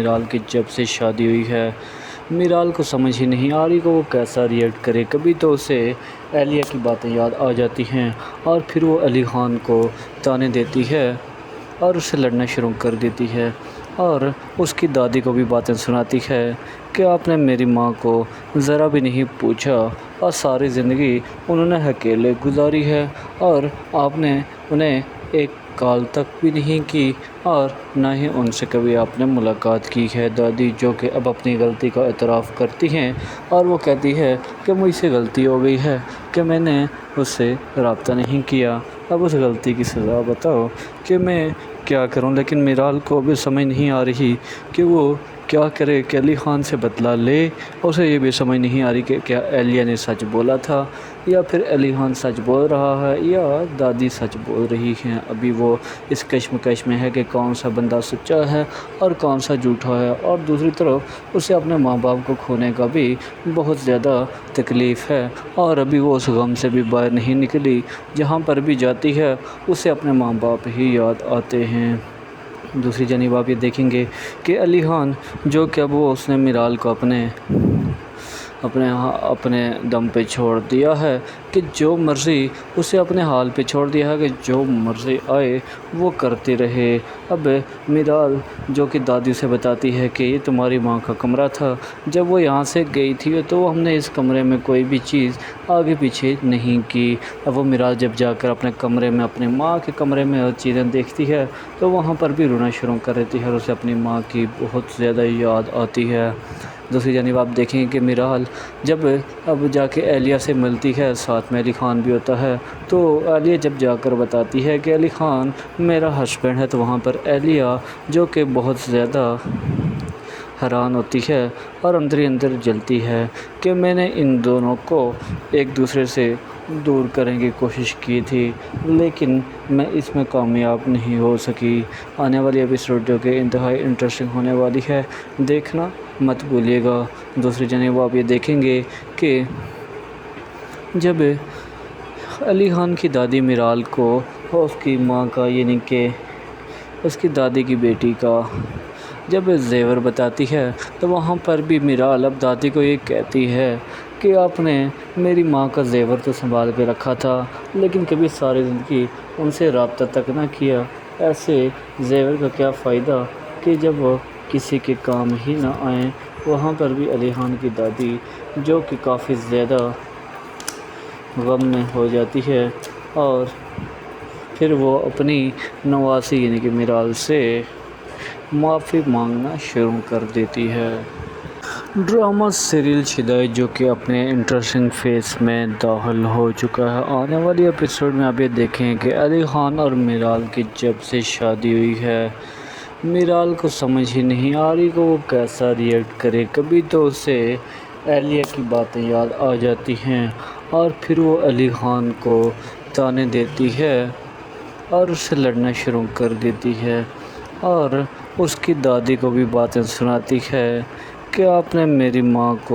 میرال کی جب سے شادی ہوئی ہے، میرال کو سمجھ ہی نہیں آ رہی کہ وہ کیسا ریئیکٹ کرے۔ کبھی تو اسے اہلیہ کی باتیں یاد آ جاتی ہیں اور پھر وہ علی خان کو طعنے دیتی ہے اور اسے لڑنا شروع کر دیتی ہے اور اس کی دادی کو بھی باتیں سناتی ہے کہ آپ نے میری ماں کو ذرا بھی نہیں پوچھا اور ساری زندگی انہوں نے اکیلے گزاری ہے اور آپ نے انہیں ایک کال تک بھی نہیں کی اور نہ ہی ان سے کبھی آپ نے ملاقات کی ہے۔ دادی جو کہ اب اپنی غلطی کا اعتراف کرتی ہیں اور وہ کہتی ہے کہ مجھ سے غلطی ہو گئی ہے کہ میں نے اس سے رابطہ نہیں کیا، اب اس غلطی کی سزا بتاؤ کہ میں کیا کروں۔ لیکن میرال کو ابھی سمجھ نہیں آ رہی کہ وہ کیا کرے، کہ علی خان سے بدلہ لے۔ اسے یہ بھی سمجھ نہیں آ رہی کہ کیا اہلیہ نے سچ بولا تھا یا پھر علی خان سچ بول رہا ہے یا دادی سچ بول رہی ہیں۔ ابھی وہ اس کشمکش میں ہے کہ کون سا بندہ سچا ہے اور کون سا جھوٹا ہے، اور دوسری طرف اسے اپنے ماں باپ کو کھونے کا بھی بہت زیادہ تکلیف ہے اور ابھی وہ اس غم سے بھی باہر نہیں نکلی۔ جہاں پر بھی جاتی ہے اسے اپنے ماں باپ ہی یاد آتے ہیں۔ دوسری جانب آپ یہ دیکھیں گے کہ علی خان جو کہ اب اس نے میرال کو اپنے دم پہ چھوڑ دیا ہے کہ جو مرضی اسے اپنے حال پہ چھوڑ دیا ہے کہ جو مرضی آئے وہ کرتی رہے۔ اب میرال جو کہ دادی سے بتاتی ہے کہ یہ تمہاری ماں کا کمرہ تھا، جب وہ یہاں سے گئی تھی تو ہم نے اس کمرے میں کوئی بھی چیز آگے پیچھے نہیں کی۔ اب وہ میرال جب جا کر اپنے کمرے میں اپنے ماں کے کمرے میں چیزیں دیکھتی ہے تو وہاں پر بھی رونا شروع کر دیتی ہے اور اسے اپنی ماں کی بہت زیادہ یاد آتی ہے۔ دوسری جانب آپ دیکھیں کہ میرال جب اب جا کے اہلیہ سے ملتی ہے، ساتھ میں علی خان بھی ہوتا ہے، تو اہلیہ جب جا کر بتاتی ہے کہ علی خان میرا ہسبینڈ ہے، تو وہاں پر اہلیہ جو کہ بہت زیادہ حیران ہوتی ہے اور اندر ہی اندر جلتی ہے کہ میں نے ان دونوں کو ایک دوسرے سے دور کرنے کی کوشش کی تھی لیکن میں اس میں کامیاب نہیں ہو سکی۔ آنے والی ایپیسوڈ جو کہ انتہائی انٹرسٹنگ ہونے والی ہے، دیکھنا مت بھولیے گا۔ دوسری جانب آپ یہ دیکھیں گے کہ جب علی خان کی دادی میرال کو اس کی ماں کا یعنی کہ اس کی دادی کی بیٹی کا جب زیور بتاتی ہے تو وہاں پر بھی میرال اب دادی کو یہ کہتی ہے کہ آپ نے میری ماں کا زیور تو سنبھال کے رکھا تھا لیکن کبھی ساری زندگی ان سے رابطہ تک نہ کیا، ایسے زیور کا کیا فائدہ کہ جب وہ کسی کے کام ہی نہ آئیں۔ وہاں پر بھی علی خان کی دادی جو کہ کافی زیادہ غم میں ہو جاتی ہے اور پھر وہ اپنی نواسی یعنی کہ میرال سے معافی مانگنا شروع کر دیتی ہے۔ ڈرامہ سیریل شدائے جو کہ اپنے انٹرسٹنگ فیز میں داخل ہو چکا ہے۔ آنے والی ایپیسوڈ میں آپ یہ دیکھیں کہ علی خان اور میرال کی جب سے شادی ہوئی ہے، میرال کو سمجھ ہی نہیں آ رہی کہ وہ کیسا ریئیکٹ کرے۔ کبھی تو اسے اہلیہ کی باتیں یاد آ جاتی ہیں اور پھر وہ علی خان کو طعنے دیتی ہے اور اسے لڑنا شروع کر دیتی ہے اور اس کی دادی کو بھی باتیں سناتی ہے کہ آپ نے میری ماں کو